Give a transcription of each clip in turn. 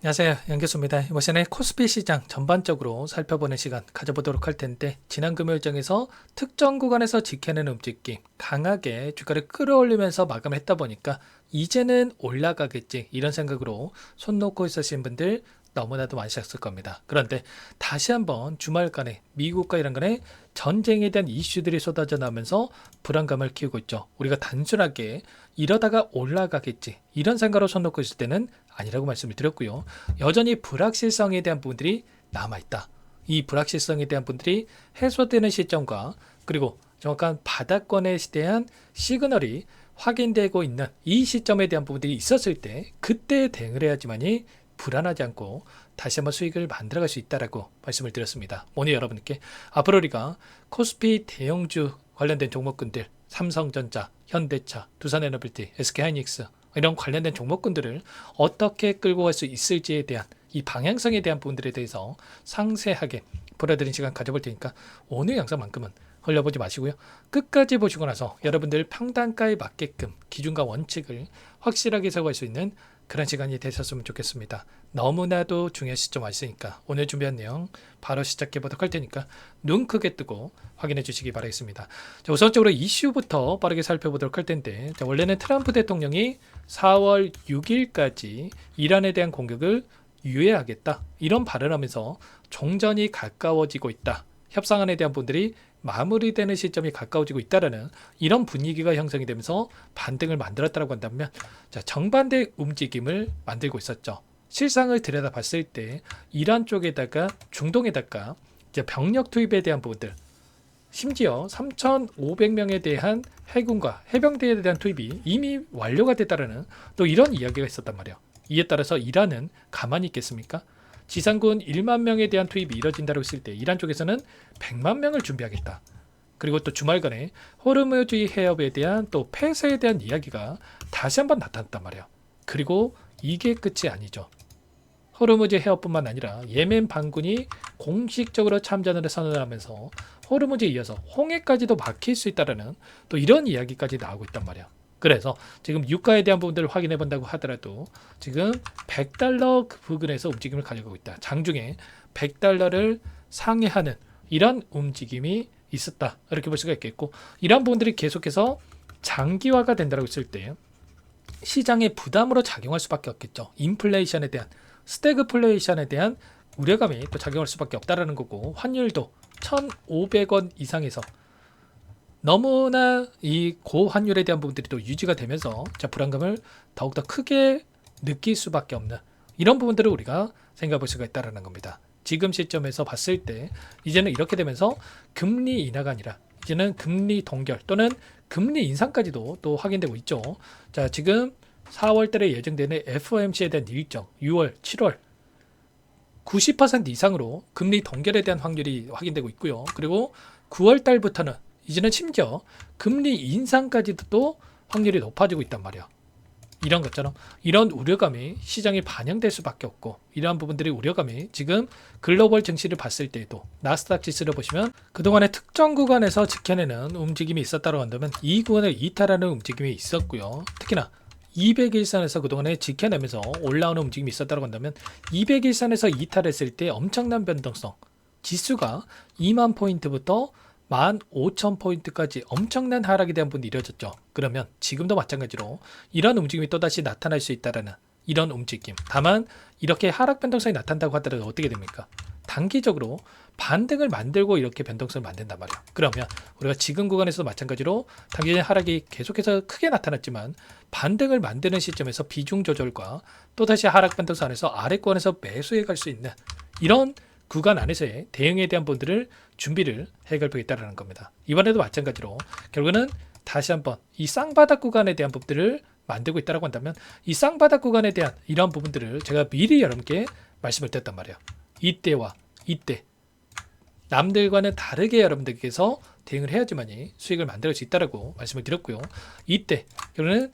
안녕하세요. 연교수입니다. 이번 시간에 코스피 시장 전반적으로 살펴보는 시간 가져보도록 할 텐데, 지난 금요일장에서 특정 구간에서 지켜내는 움직임 강하게 주가를 끌어올리면서 마감을 했다 보니까 이제는 올라가겠지 이런 생각으로 손 놓고 있으신 분들 너무나도 많으셨을 겁니다. 그런데 다시 한번 주말간에 미국과 이란 간의 전쟁에 대한 이슈들이 쏟아져 나오면서 불안감을 키우고 있죠. 우리가 단순하게 이러다가 올라가겠지 이런 생각으로 손 놓고 있을 때는 아니라고 말씀을 드렸고요. 여전히 불확실성에 대한 부분들이 남아있다. 이 불확실성에 대한 부분들이 해소되는 시점과 그리고 정확한 바닥권에 대한 시그널이 확인되고 있는 이 시점에 대한 부분들이 있었을 때 그때 대응을 해야지만이 불안하지 않고 다시 한번 수익을 만들어갈 수 있다라고 말씀을 드렸습니다. 오늘 여러분께 앞으로 우리가 코스피 대형주 관련된 종목군들 삼성전자, 현대차, 두산에너빌티, SK하이닉스 이런 관련된 종목군들을 어떻게 끌고 갈 수 있을지에 대한 이 방향성에 대한 부분들에 대해서 상세하게 보여드리는 시간 가져볼 테니까 오늘 영상만큼은 흘려보지 마시고요. 끝까지 보시고 나서 여러분들 평단가에 맞게끔 기준과 원칙을 확실하게 세워갈 수 있는 그런 시간이 되셨으면 좋겠습니다. 너무나도 중요한 시점 와 있으니까 오늘 준비한 내용 바로 시작해 보도록 할 테니까 눈 크게 뜨고 확인해 주시기 바라겠습니다. 자, 우선적으로 이슈부터 빠르게 살펴보도록 할 텐데, 자, 원래는 트럼프 대통령이 4월 6일까지 이란에 대한 공격을 유예하겠다 이런 발언하면서 종전이 가까워지고 있다. 협상안에 대한 분들이 마무리되는 시점이 가까워지고 있다라는 이런 분위기가 형성이 되면서 반등을 만들었다고 한다면, 자, 정반대 움직임을 만들고 있었죠. 실상을 들여다봤을 때 이란 쪽에다가 중동에다가 이제 병력 투입에 대한 부분들, 심지어 3,500명에 대한 해군과 해병대에 대한 투입이 이미 완료가 됐다라는 또 이런 이야기가 있었단 말이에요. 이에 따라서 이란은 가만히 있겠습니까? 지상군 1만 명에 대한 투입이 이뤄진다고 했을 때 이란 쪽에서는 100만 명을 준비하겠다. 그리고 또 주말간에 호르무즈 해협에 대한 또 폐쇄에 대한 이야기가 다시 한번 나타났단 말이에요. 그리고 이게 끝이 아니죠. 호르무즈 해협뿐만 아니라 예멘 반군이 공식적으로 참전을 선언을 하면서 호르무즈에 이어서 홍해까지도 막힐 수 있다는 또 이런 이야기까지 나오고 있단 말이에요. 그래서 지금 유가에 대한 부분들을 확인해 본다고 하더라도 지금 100달러 그 부근에서 움직임을 가져가고 있다. 장중에 100달러를 상회하는 이런 움직임이 있었다. 이렇게 볼 수가 있겠고, 이런 부분들이 계속해서 장기화가 된다고 했을 때 시장의 부담으로 작용할 수밖에 없겠죠. 인플레이션에 대한 스태그플레이션에 대한 우려감이 또 작용할 수밖에 없다라는 거고, 환율도 1,500원 이상에서 너무나 이 고환율에 대한 부분들이 또 유지가 되면서 자, 불안감을 더욱더 크게 느낄 수밖에 없는 이런 부분들을 우리가 생각해 볼 수가 있다는 겁니다. 지금 시점에서 봤을 때 이제는 이렇게 되면서 금리 인하가 아니라 이제는 금리 동결 또는 금리 인상까지도 또 확인되고 있죠. 자, 지금 4월 달에 예정되는 FOMC에 대한 일정 6월, 7월 90% 이상으로 금리 동결에 대한 확률이 확인되고 있고요. 그리고 9월 달부터는 이제는 심지어 금리 인상까지도 또 확률이 높아지고 있단 말이야. 이런 것처럼 이런 우려감이 시장에 반영될 수밖에 없고, 이러한 부분들의 우려감이 지금 글로벌 증시를 봤을 때에도 나스닥 지수를 보시면 그동안의 특정 구간에서 지켜내는 움직임이 있었다고 한다면 이 구간을 이탈하는 움직임이 있었고요. 특히나 200일선에서 그동안에 지켜내면서 올라오는 움직임이 있었다고 한다면 200일선에서 이탈했을 때 엄청난 변동성, 지수가 2만 포인트부터 15,000포인트까지 엄청난 하락에 대한 부분이 이루어졌죠. 그러면 지금도 마찬가지로 이런 움직임이 또다시 나타날 수 있다는 이런 움직임. 다만 이렇게 하락 변동성이 나타난다고 하더라도 어떻게 됩니까? 단기적으로 반등을 만들고 이렇게 변동성을 만든단 말이에요. 그러면 우리가 지금 구간에서도 마찬가지로 단기적인 하락이 계속해서 크게 나타났지만 반등을 만드는 시점에서 비중 조절과 또다시 하락 변동성 안에서 아래권에서 매수해 갈 수 있는 이런 구간 안에서의 대응에 대한 부분들을 준비를 해결하겠다는 겁니다. 이번에도 마찬가지로 결국은 다시 한번 이 쌍바닥 구간에 대한 부분들을 만들고 있다고 한다면 이 쌍바닥 구간에 대한 이러한 부분들을 제가 미리 여러분께 말씀을 드렸단 말이에요. 이때와 이때 남들과는 다르게 여러분들께서 대응을 해야지만이 수익을 만들 수 있다고 말씀을 드렸고요. 이때 결국은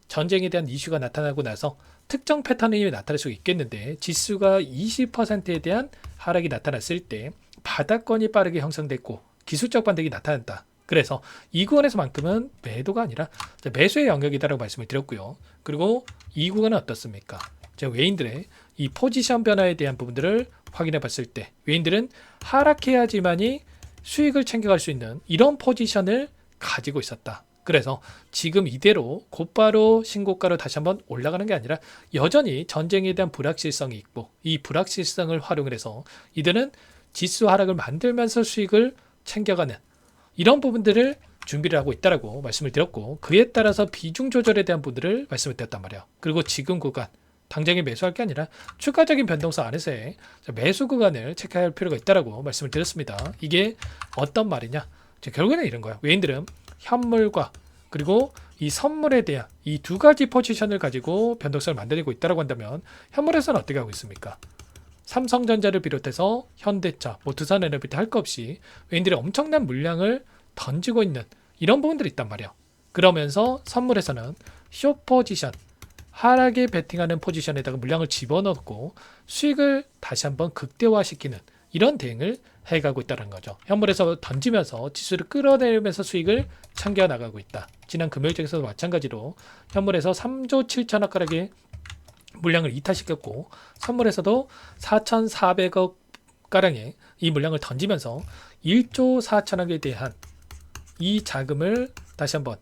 전쟁에 대한 이슈가 나타나고 나서 특정 패턴이 나타날 수 있겠는데 지수가 20%에 대한 하락이 나타났을 때 바닥권이 빠르게 형성됐고 기술적 반등이 나타난다. 그래서 이 구간에서만큼은 매도가 아니라 매수의 영역이다라고 말씀을 드렸고요. 그리고 이 구간은 어떻습니까? 외인들의 이 포지션 변화에 대한 부분들을 확인해 봤을 때 외인들은 하락해야지만이 수익을 챙겨갈 수 있는 이런 포지션을 가지고 있었다. 그래서 지금 이대로 곧바로 신고가로 다시 한번 올라가는 게 아니라 여전히 전쟁에 대한 불확실성이 있고 이 불확실성을 활용을 해서 이들은 지수 하락을 만들면서 수익을 챙겨가는 이런 부분들을 준비를 하고 있다라고 말씀을 드렸고 그에 따라서 비중 조절에 대한 부분들을 말씀을 드렸단 말이에요. 그리고 지금 구간 당장에 매수할 게 아니라 추가적인 변동성 안에서의 매수 구간을 체크할 필요가 있다라고 말씀을 드렸습니다. 이게 어떤 말이냐? 결국에는 이런 거야. 외인들은 현물과 그리고 이 선물에 대한 이 두 가지 포지션을 가지고 변동성을 만들고 있다고 한다면 현물에서는 어떻게 하고 있습니까? 삼성전자를 비롯해서 현대차, 두산에너비티 할 것 없이 외인들이 엄청난 물량을 던지고 있는 이런 부분들이 있단 말이에요. 그러면서 선물에서는 숏 포지션, 하락에 베팅하는 포지션에다가 물량을 집어넣고 수익을 다시 한번 극대화시키는 이런 대응을 해가고 있다는 거죠. 현물에서 던지면서 지수를 끌어내리면서 수익을 챙겨나가고 있다. 지난 금요일장에서도 마찬가지로 현물에서 3조 7천억 가량의 물량을 이탈시켰고 선물에서도 4,400억 가량의 이 물량을 던지면서 1조 4천억에 대한 이 자금을 다시 한번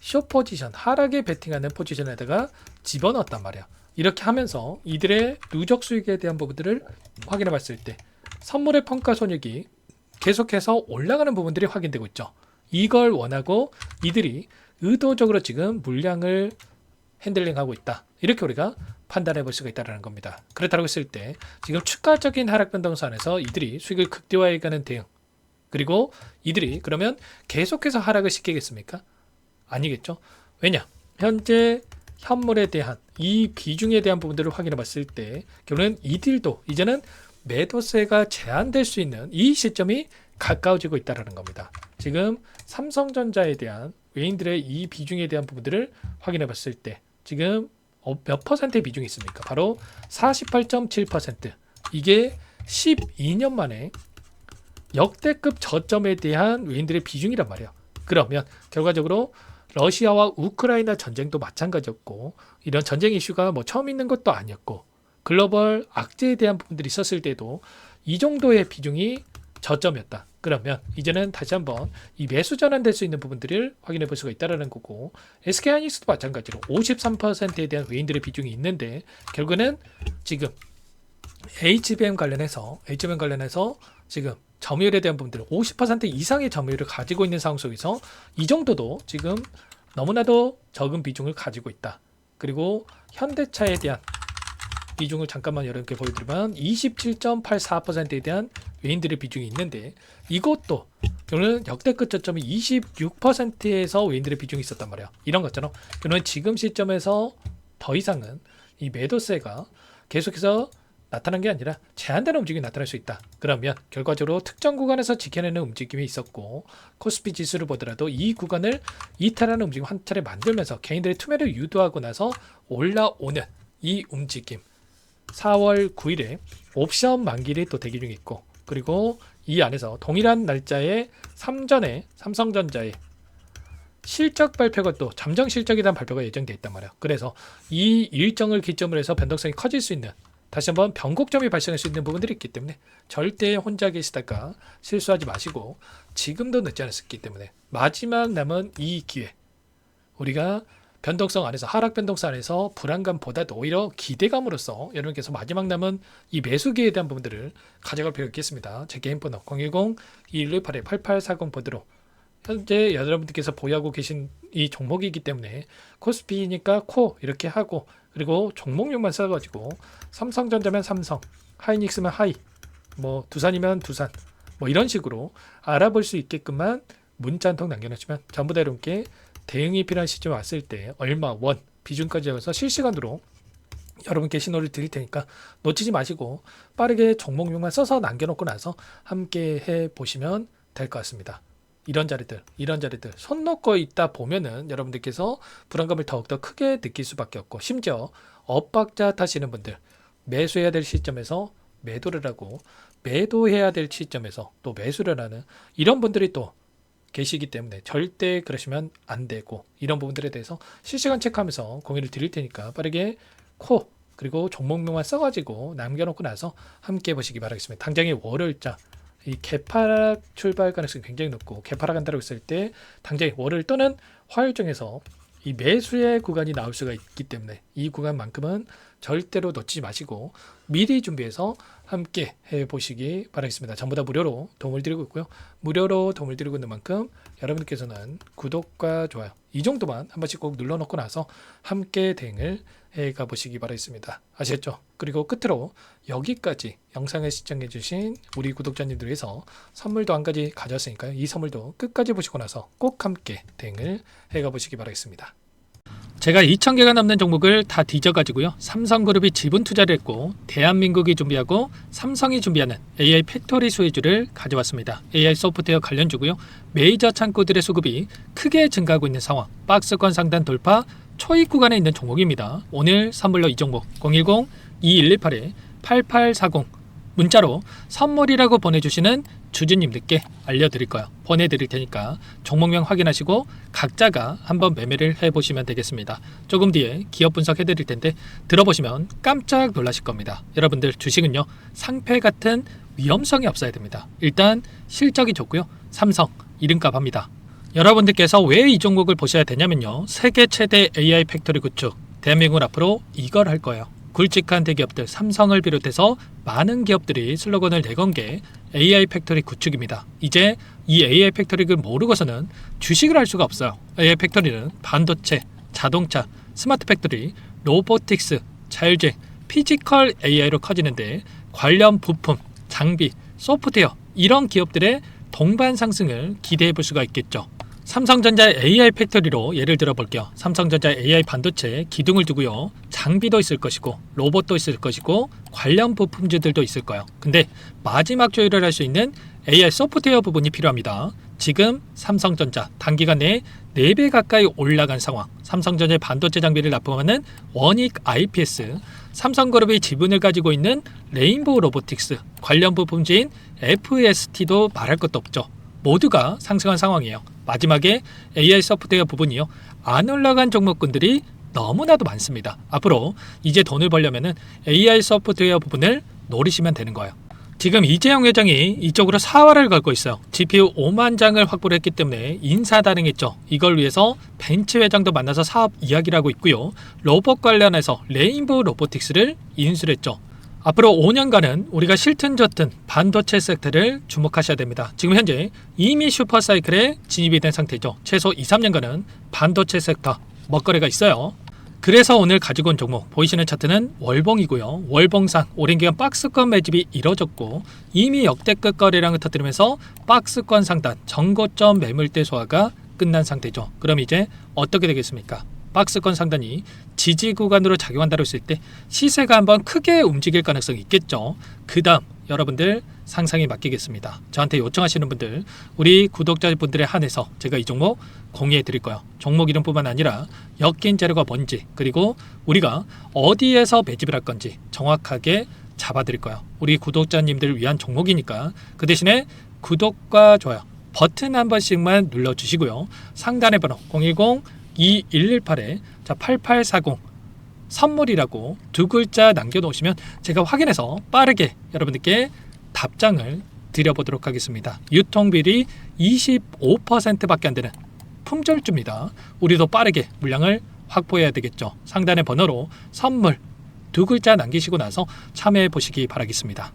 숏 포지션, 하락에 베팅하는 포지션에다가 집어넣었단 말이야. 이렇게 하면서 이들의 누적 수익에 대한 부분들을 확인해 봤을 때 선물의 평가 손익이 계속해서 올라가는 부분들이 확인되고 있죠. 이걸 원하고 이들이 의도적으로 지금 물량을 핸들링하고 있다. 이렇게 우리가 판단해 볼 수가 있다는 겁니다. 그렇다고 했을 때 지금 추가적인 하락 변동성 안에서 이들이 수익을 극대화해 가는 대응 그리고 이들이 그러면 계속해서 하락을 시키겠습니까? 아니겠죠. 왜냐? 현재 현물에 대한 이 비중에 대한 부분들을 확인해 봤을 때 결국은 이들도 이제는 매도세가 제한될 수 있는 이 시점이 가까워지고 있다는 겁니다. 지금 삼성전자에 대한 외인들의 이 비중에 대한 부분들을 확인해 봤을 때 지금 몇 퍼센트의 비중이 있습니까? 바로 48.7%. 이게 12년 만에 역대급 저점에 대한 외인들의 비중이란 말이에요. 그러면 결과적으로 러시아와 우크라이나 전쟁도 마찬가지였고 이런 전쟁 이슈가 처음 있는 것도 아니었고 글로벌 악재에 대한 부분들이 있었을 때도 이 정도의 비중이 저점이었다. 그러면 이제는 다시 한번 이 매수 전환될 수 있는 부분들을 확인해 볼 수가 있다는 거고 SK하이닉스도 마찬가지로 53%에 대한 외인들의 비중이 있는데 결국에는 지금 HBM 관련해서 지금 점유율에 대한 부분들 50% 이상의 점유율을 가지고 있는 상황 속에서 이 정도도 지금 너무나도 적은 비중을 가지고 있다. 그리고 현대차에 대한 비중을 잠깐만 여러분께 보여드리면 27.84%에 대한 외인들의 비중이 있는데 이것도 오늘 역대급 저점이 26%에서 외인들의 비중이 있었단 말이야. 이런 것처럼 그러면 지금 시점에서 더 이상은 이 매도세가 계속해서 나타난 게 아니라 제한되는 움직임이 나타날 수 있다. 그러면 결과적으로 특정 구간에서 지켜내는 움직임이 있었고 코스피 지수를 보더라도 이 구간을 이탈하는 움직임 한 차례 만들면서 개인들의 투매를 유도하고 나서 올라오는 이 움직임 4월 9일에 옵션 만기일이 또 대기 중에 있고 그리고 이 안에서 동일한 날짜에 삼전에 삼성전자의 실적 발표가 또 잠정 실적에 대한 발표가 예정되어 있단 말이야. 그래서 이 일정을 기점으로 해서 변동성이 커질 수 있는 다시 한번 변곡점이 발생할 수 있는 부분들이 있기 때문에 절대 혼자 계시다가 실수하지 마시고 지금도 늦지 않았기 때문에 마지막 남은 이 기회 우리가 변동성 안에서 하락 변동성 안에서 불안감보다도 오히려 기대감으로써 여러분께서 마지막 남은 이 매수기에 대한 부분들을 가져갈 필요가 있겠습니다. 제 개인 번호 010-2118-8840 번호로 현재 여러분들께서 보유하고 계신 이 종목이기 때문에 코스피니까 코 이렇게 하고 그리고 종목명만 써가지고 삼성전자면 삼성, 하이닉스면 하이, 두산이면 두산 이런 식으로 알아볼 수 있게끔만 문자 한 통 남겨놓으시면 전부 다 여러분께 대응이 필요한 시점에 왔을 때 얼마, 원, 비중까지 해서 실시간으로 여러분께 신호를 드릴 테니까 놓치지 마시고 빠르게 종목명만 써서 남겨놓고 나서 함께 해보시면 될 것 같습니다. 이런 자리들 손 놓고 있다 보면은 여러분들께서 불안감을 더욱더 크게 느낄 수밖에 없고 심지어 엇박자 타시는 분들 매수해야 될 시점에서 매도를 하고 매도해야 될 시점에서 또 매수를 하는 이런 분들이 또 계시기 때문에 절대 그러시면 안 되고 이런 부분들에 대해서 실시간 체크하면서 공유를 드릴 테니까 빠르게 코 그리고 종목명만 써가지고 남겨놓고 나서 함께 보시기 바라겠습니다. 당장의 월요일자 이 개파락 출발 가능성이 굉장히 높고, 개파락 한다고 했을 때 당장의 월요일 또는 화요일정에서 이 매수의 구간이 나올 수가 있기 때문에 이 구간만큼은 절대로 놓치지 마시고 미리 준비해서 함께 해보시기 바라겠습니다. 전부 다 무료로 도움을 드리고 있고요. 무료로 도움을 드리고 있는 만큼 여러분께서는 구독과 좋아요 이 정도만 한 번씩 꼭 눌러놓고 나서 함께 대응을 해가 보시기 바라겠습니다. 아시겠죠? 그리고 끝으로 여기까지 영상을 시청해주신 우리 구독자님들 위해서 선물도 한 가지 가져왔으니까요. 이 선물도 끝까지 보시고 나서 꼭 함께 대응을 해가 보시기 바라겠습니다. 제가 2,000개가 넘는 종목을 다 뒤져가지고요. 삼성그룹이 지분 투자를 했고 대한민국이 준비하고 삼성이 준비하는 AI 팩토리 수혜주를 가져왔습니다. AI 소프트웨어 관련주고요. 메이저 창구들의 수급이 크게 증가하고 있는 상황, 박스권 상단 돌파 초입 구간에 있는 종목입니다. 오늘 선물로 이 종목 010-2118-8840 문자로 선물이라고 보내주시는 주주님들께 알려드릴 거예요. 보내드릴 테니까 종목명 확인하시고 각자가 한번 매매를 해보시면 되겠습니다. 조금 뒤에 기업 분석해드릴 텐데 들어보시면 깜짝 놀라실 겁니다. 여러분들 주식은요, 상패 같은 위험성이 없어야 됩니다. 일단 실적이 좋고요. 삼성 이름값 합니다. 여러분들께서 왜 이 종목을 보셔야 되냐면요, 세계 최대 AI 팩토리 구축, 대한민국은 앞으로 이걸 할 거예요. 굵직한 대기업들 삼성을 비롯해서 많은 기업들이 슬로건을 내건 게 AI 팩토리 구축입니다. 이제 이 AI 팩토리를 모르고서는 주식을 할 수가 없어요. AI 팩토리는 반도체, 자동차, 스마트 팩토리, 로보틱스, 자율주행, 피지컬 AI로 커지는데 관련 부품, 장비, 소프트웨어 이런 기업들의 동반 상승을 기대해 볼 수가 있겠죠. 삼성전자의 AI 팩토리로 예를 들어 볼게요. 삼성전자 AI 반도체 기둥을 두고요. 장비도 있을 것이고 로봇도 있을 것이고 관련 부품주들도 있을 거예요. 근데 마지막 조율을 할 수 있는 AI 소프트웨어 부분이 필요합니다. 지금 삼성전자 단기간 내에 4배 가까이 올라간 상황, 삼성전자의 반도체 장비를 납품하는 원익 IPS, 삼성그룹이 지분을 가지고 있는 레인보우 로보틱스, 관련 부품주인 FST도 말할 것도 없죠. 모두가 상승한 상황이에요. 마지막에 AI 소프트웨어 부분이요, 안 올라간 종목군들이 너무나도 많습니다. 앞으로 이제 돈을 벌려면 AI 소프트웨어 부분을 노리시면 되는 거예요. 지금 이재용 회장이 이쪽으로 사활을 걸고 있어요. GPU 5만 장을 확보를 했기 때문에 인사다능했죠. 이걸 위해서 벤츠 회장도 만나서 사업 이야기를 하고 있고요. 로봇 관련해서 레인보우 로보틱스를 인수를 했죠. 앞으로 5년간은 우리가 싫든 좋든 반도체 섹터를 주목하셔야 됩니다. 지금 현재 이미 슈퍼사이클에 진입이 된 상태죠. 최소 2-3년간은 반도체 섹터 먹거리가 있어요. 그래서 오늘 가지고 온 종목 보이시는 차트는 월봉이고요. 월봉상 오랜 기간 박스권 매집이 이뤄졌고 이미 역대급 거래량을 터뜨리면서 박스권 상단 전고점 매물대 소화가 끝난 상태죠. 그럼 이제 어떻게 되겠습니까? 박스권 상단이 지지 구간으로 작용한다고 했을 때 시세가 한번 크게 움직일 가능성이 있겠죠. 그 다음 여러분들 상상에 맡기겠습니다. 저한테 요청하시는 분들, 우리 구독자분들에 한해서 제가 이 종목 공유해 드릴 거예요. 종목 이름뿐만 아니라 엮인 재료가 뭔지, 그리고 우리가 어디에서 매집을 할 건지 정확하게 잡아 드릴 거예요. 우리 구독자님들을 위한 종목이니까 그 대신에 구독과 좋아요 버튼 한 번씩만 눌러주시고요. 상단의 번호 010-2118-8840 선물이라고 2글자 남겨놓으시면 제가 확인해서 빠르게 여러분들께 답장을 드려보도록 하겠습니다. 유통비리 25%밖에 안 되는 품절주입니다. 우리도 빠르게 물량을 확보해야 되겠죠. 상단의 번호로 선물 2글자 남기시고 나서 참여해 보시기 바라겠습니다.